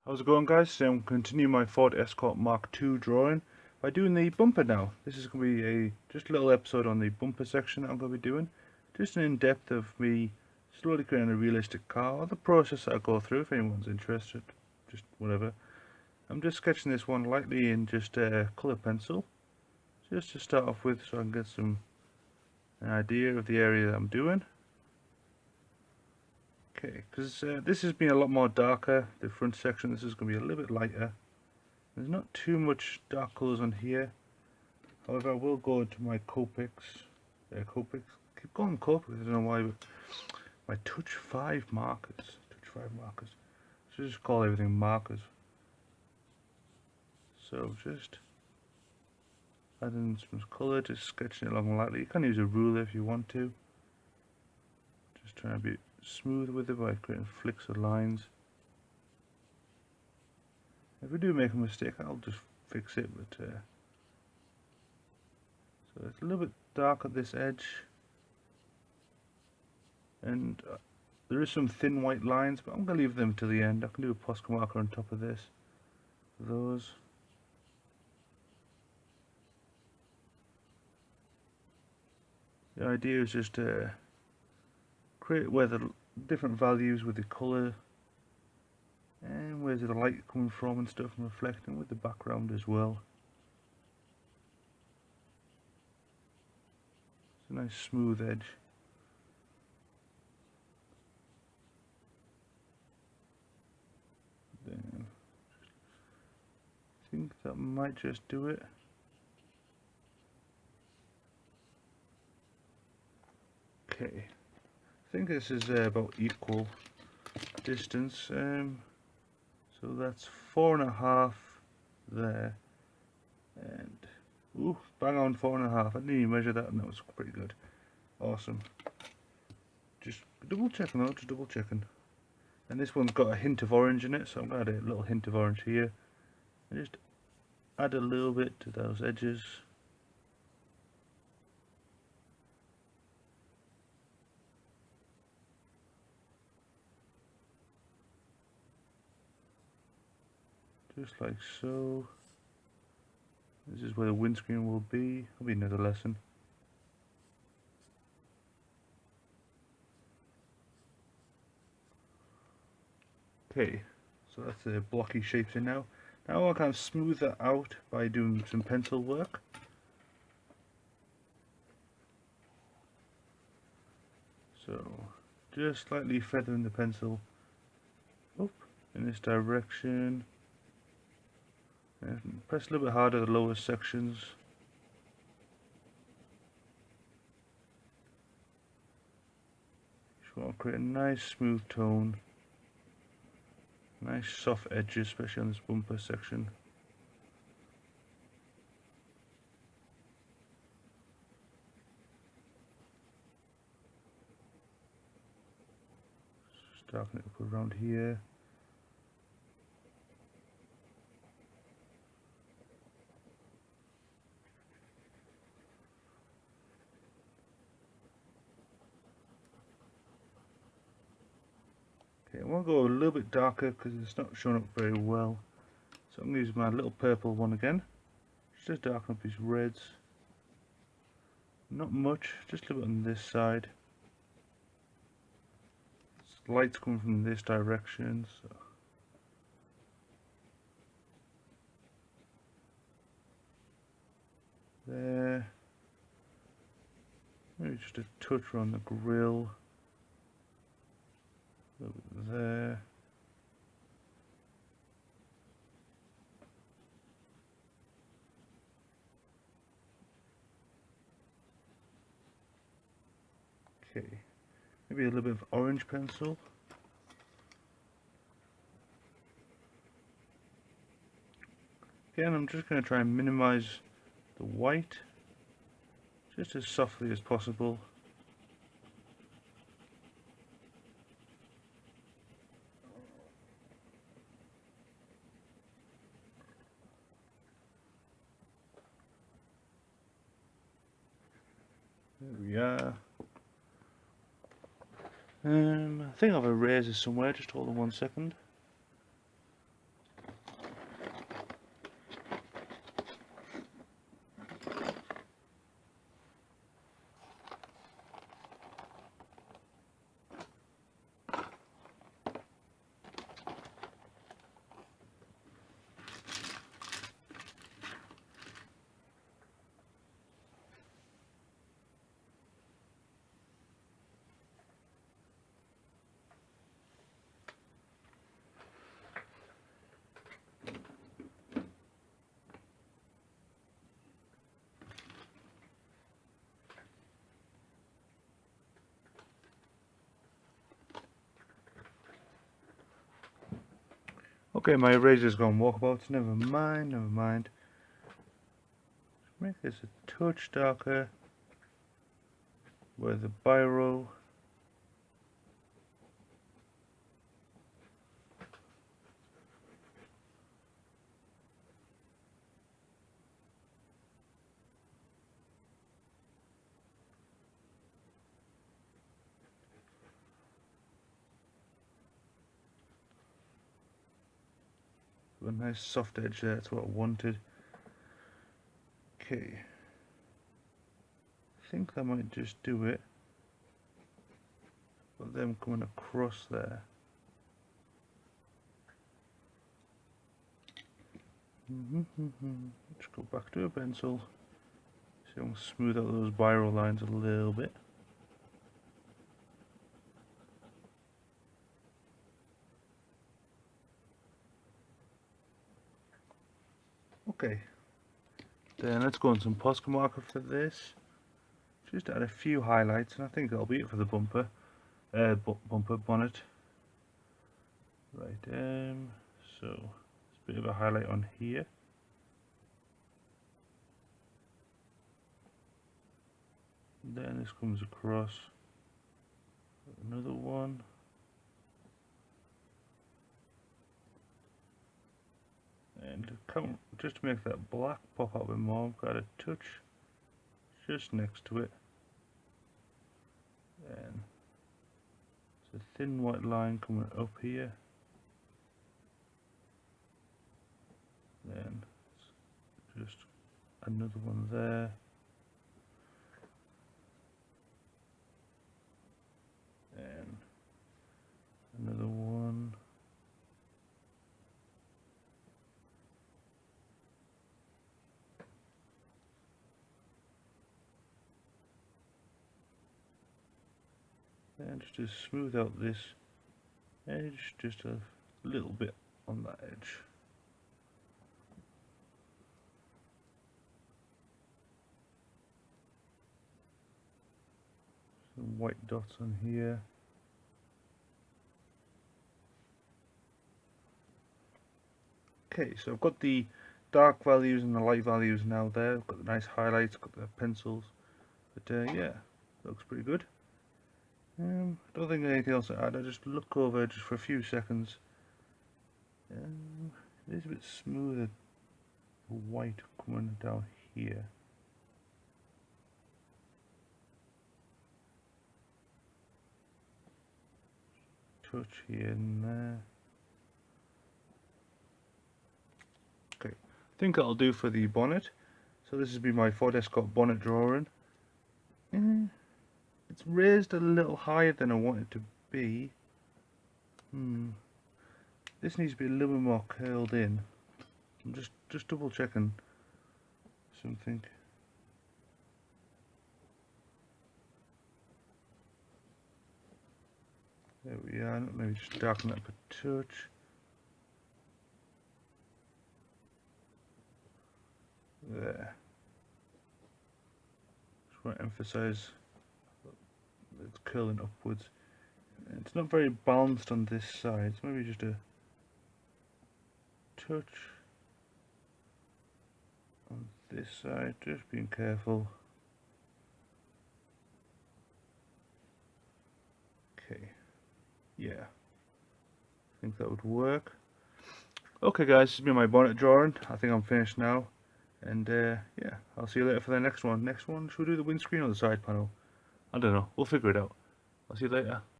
How's it going, guys? Today I'm continuing my Ford Escort MK2 drawing by doing the bumper now. This is going to be just a little episode on the bumper section that I'm going to be doing. Just an in-depth of me slowly creating a realistic car, or the process that I go through if anyone's interested, just whatever. I'm just sketching this one lightly in just a colour pencil, just to start off with so I can get an idea of the area that I'm doing. Okay, because this has been a lot more darker, the front section. This is going to be a little bit lighter. There's not too much dark colours on here. However, I will go into my Copics. Keep going Copics, I don't know why, but my Touch 5 markers. Should just call everything markers. So just adding some colour, just sketching it along lightly. You can use a ruler if you want to. Just trying to be smooth with it by creating flicks of lines. If we do make a mistake, I'll just fix it, but so it's a little bit dark at this edge, and there is some thin white lines, but I'm going to leave them to the end. I can do a Posca marker on top of this, those. The idea is just to create where the different values with the colour, and where's the light coming from and stuff, and reflecting with the background as well. It's a nice smooth edge. Then I think that might just do it. Okay, I think this is about equal distance. So that's 4.5 there, and ooh, bang on 4.5. I didn't even measure that, and that was pretty good. Awesome. Just double checking though, just double checking. And this one's got a hint of orange in it, so I'm going to add a little hint of orange here. And just add a little bit to those edges. Just like so. This is where the windscreen will be. That'll be another lesson. Okay, so that's the blocky shapes in now. Now I'll kind of smooth that out by doing some pencil work. So, just slightly feathering the pencil up in this direction. And press a little bit harder the lower sections. Just want to create a nice smooth tone. Nice soft edges, especially on this bumper section. Just darken it up around here. Okay, I want to go a little bit darker because it's not showing up very well. So I'm going to use my little purple one again. Just to darken up these reds. Not much, just a little bit on this side. Light's coming from this direction, so there. Maybe just a touch around the grill. A little bit there. Okay, maybe a little bit of orange pencil. Again, I'm just going to try and minimize the white just as softly as possible. There we are. I think I have a razor somewhere, just hold on 1 second. Okay, my eraser's gone walkabouts. Never mind, never mind. Make this a touch darker with the biro. A nice soft edge there, that's what I wanted. Okay. I think that might just do it. But them coming across there. Let's go back to a pencil. See, I'm going to smooth out those biro lines a little bit. Okay. Then let's go on some Posca marker for this. Just add a few highlights, and I think that'll be it for the bumper. Bumper bonnet. Right. So it's a bit of a highlight on here. Then this comes across. Another one. And just to make that black pop up a bit more, I've got a touch just next to it. And it's a thin white line coming up here. Then just another one there. And another one. And just to smooth out this edge, just a little bit on that edge. Some white dots on here. Okay, so I've got the dark values and the light values now there. I've got the nice highlights, got the pencils. But yeah, looks pretty good. I don't think there's anything else to add. I just look over just for a few seconds. It is a bit smoother, white coming down here. Touch here and there. Okay, I think that'll do for the bonnet. So this has been my Ford Escort bonnet drawing. It's raised a little higher than I want it to be. This needs to be a little bit more curled in. I'm just double checking something. There we are. Maybe just darken that up a touch. There. Just want to emphasize that it's curling upwards. It's not very balanced on this side, so maybe just a touch on this side, just being careful. Okay, yeah, I think that would work. Okay guys, this has been my bonnet drawing. I think I'm finished now, and yeah, I'll see you later for the next one. Should we do the windscreen or the side panel? I don't know, we'll figure it out. I'll see you later.